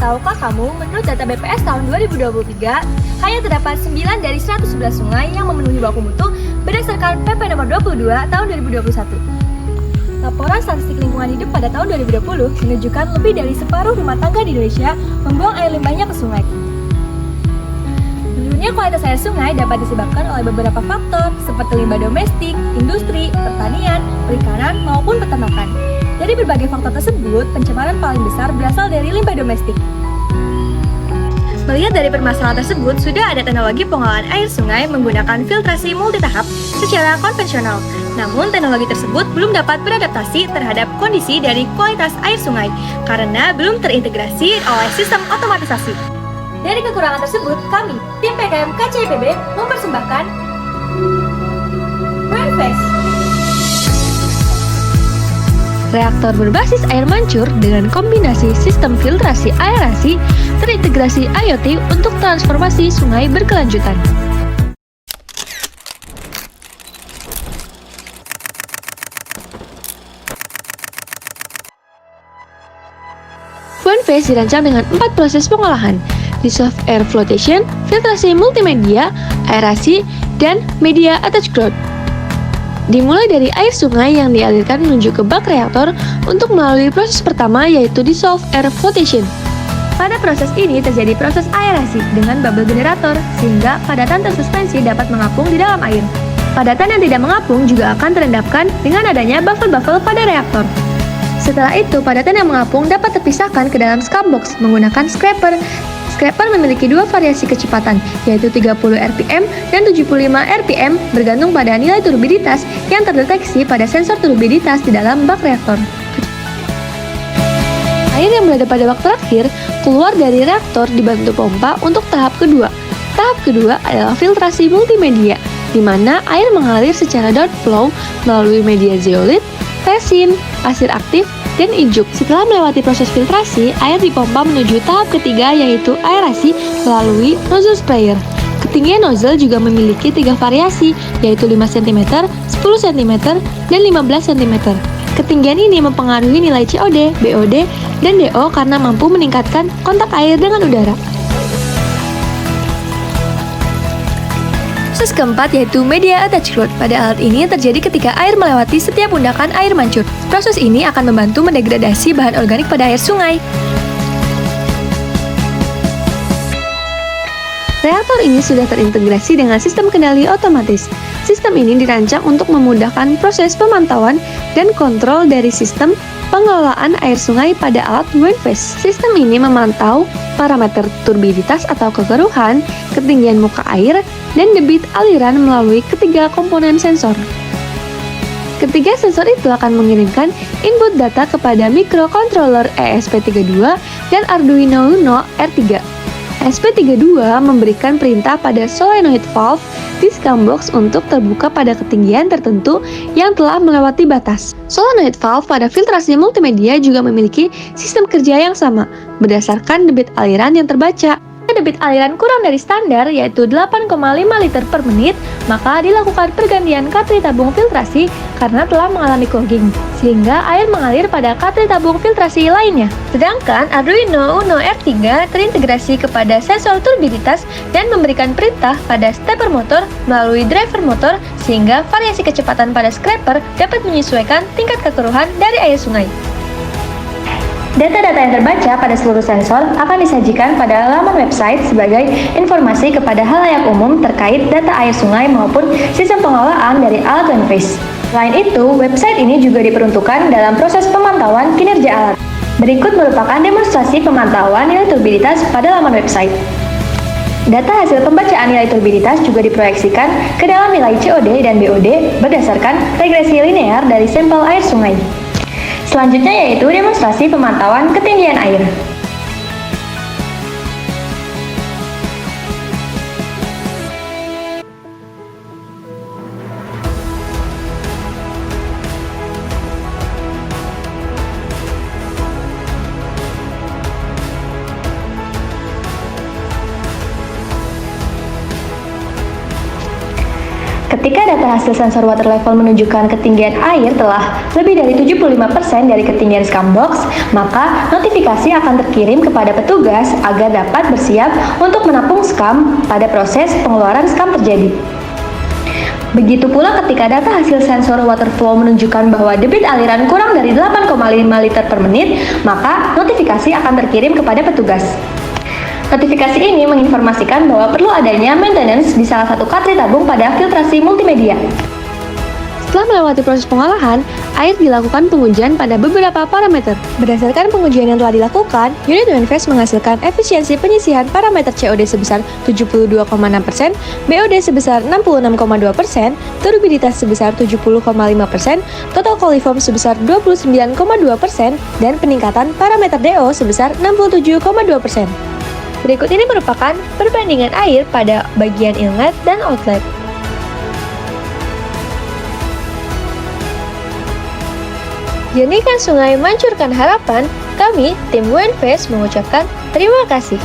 Tahukah kamu, menurut data BPS tahun 2023, hanya terdapat 9 dari 111 sungai yang memenuhi baku mutu berdasarkan PP nomor 22 tahun 2021. Laporan statistik lingkungan hidup pada tahun 2020 menunjukkan lebih dari separuh rumah tangga di Indonesia membuang air limbahnya ke sungai. Menurunnya kualitas air sungai dapat disebabkan oleh beberapa faktor seperti limbah domestik, industri, pertanian, perikanan, maupun peternakan. Dari berbagai faktor tersebut, pencemaran paling besar berasal dari limbah domestik. Melihat dari permasalahan tersebut, sudah ada teknologi pengolahan air sungai menggunakan filtrasi multitahap secara konvensional. Namun, teknologi tersebut belum dapat beradaptasi terhadap kondisi dari kualitas air sungai karena belum terintegrasi oleh sistem otomatisasi. Dari kekurangan tersebut, kami, tim PKM KCIPB, mempersembahkan Rainfest. Reaktor berbasis air mancur dengan kombinasi sistem filtrasi aerasi terintegrasi IoT untuk transformasi sungai berkelanjutan. Rainfest dirancang dengan 4 proses pengolahan: dissolved air flotation, filtrasi multimedia, aerasi, dan media attached grout. Dimulai dari air sungai yang dialirkan menuju ke bak reaktor untuk melalui proses pertama, yaitu dissolved air flotation. Pada proses ini terjadi proses aerasi dengan bubble generator sehingga padatan tersuspensi dapat mengapung di dalam air. Padatan yang tidak mengapung juga akan terendapkan dengan adanya buffer-buffer pada reaktor. Setelah itu, padatan yang mengapung dapat terpisahkan ke dalam scum box menggunakan scraper. Scraper memiliki dua variasi kecepatan, yaitu 30 rpm dan 75 rpm bergantung pada nilai turbiditas yang terdeteksi pada sensor turbiditas di dalam bak reaktor. Air yang berada pada bak terakhir keluar dari reaktor dibantu pompa untuk tahap kedua. Tahap kedua adalah filtrasi multimedia, di mana air mengalir secara downflow melalui media zeolit, resin, pasir aktif, dan ijuk. Setelah melewati proses filtrasi, air dipompa menuju tahap ketiga, yaitu aerasi melalui nozzle sprayer. Ketinggian nozzle juga memiliki 3 variasi, yaitu 5 cm, 10 cm, dan 15 cm. Ketinggian ini mempengaruhi nilai COD, BOD, dan DO karena mampu meningkatkan kontak air dengan udara. Proses keempat yaitu media attached grout. Pada alat ini terjadi ketika air melewati setiap undakan air mancur. Proses ini akan membantu mendegradasi bahan organik pada air sungai. Reaktor ini sudah terintegrasi dengan sistem kendali otomatis. Sistem ini dirancang untuk memudahkan proses pemantauan dan kontrol dari sistem pengelolaan air sungai pada alat Rainfest. Sistem ini memantau parameter turbiditas atau kekeruhan, ketinggian muka air, dan debit aliran melalui ketiga komponen sensor. Ketiga sensor itu akan mengirimkan input data kepada microcontroller ESP32 dan Arduino Uno R3. ESP32 memberikan perintah pada solenoid valve di scum box untuk terbuka pada ketinggian tertentu yang telah melewati batas. Solenoid valve pada filtrasi multimedia juga memiliki sistem kerja yang sama, berdasarkan debit aliran yang terbaca. Debit aliran kurang dari standar, yaitu 8,5 liter per menit, maka dilakukan pergantian katri tabung filtrasi karena telah mengalami clogging, sehingga air mengalir pada katri tabung filtrasi lainnya. Sedangkan Arduino Uno R3 terintegrasi kepada sensor turbiditas dan memberikan perintah pada stepper motor melalui driver motor, sehingga variasi kecepatan pada scraper dapat menyesuaikan tingkat kekeruhan dari air sungai. Data-data yang terbaca pada seluruh sensor akan disajikan pada laman website sebagai informasi kepada halayak umum terkait data air sungai maupun sistem pengelolaan dari alat Rainfest. Selain itu, website ini juga diperuntukkan dalam proses pemantauan kinerja alat. Berikut merupakan demonstrasi pemantauan nilai turbiditas pada laman website. Data hasil pembacaan nilai turbiditas juga diproyeksikan ke dalam nilai COD dan BOD berdasarkan regresi linear dari sampel air sungai. Selanjutnya yaitu demonstrasi pemantauan ketinggian air. Ketika Ketika data hasil sensor water level menunjukkan ketinggian air telah lebih dari 75% dari ketinggian scum box, maka notifikasi akan terkirim kepada petugas agar dapat bersiap untuk menampung scum pada proses pengeluaran scum terjadi. Begitu pula ketika data hasil sensor water flow menunjukkan bahwa debit aliran kurang dari 8,5 liter per menit, maka notifikasi akan terkirim kepada petugas. Notifikasi ini menginformasikan bahwa perlu adanya maintenance di salah satu katri tabung pada filtrasi multimedia. Setelah melewati proses pengolahan, air dilakukan pengujian pada beberapa parameter. Berdasarkan pengujian yang telah dilakukan, unit WNFES menghasilkan efisiensi penyisihan parameter COD sebesar 72,6%, BOD sebesar 66,2%, turbiditas sebesar 70,5%, total coliform sebesar 29,2%, dan peningkatan parameter DO sebesar 67,2%. Berikut ini merupakan perbandingan air pada bagian inlet dan outlet. Jernihkan sungai, mancurkan harapan. Kami, tim WNFES mengucapkan terima kasih.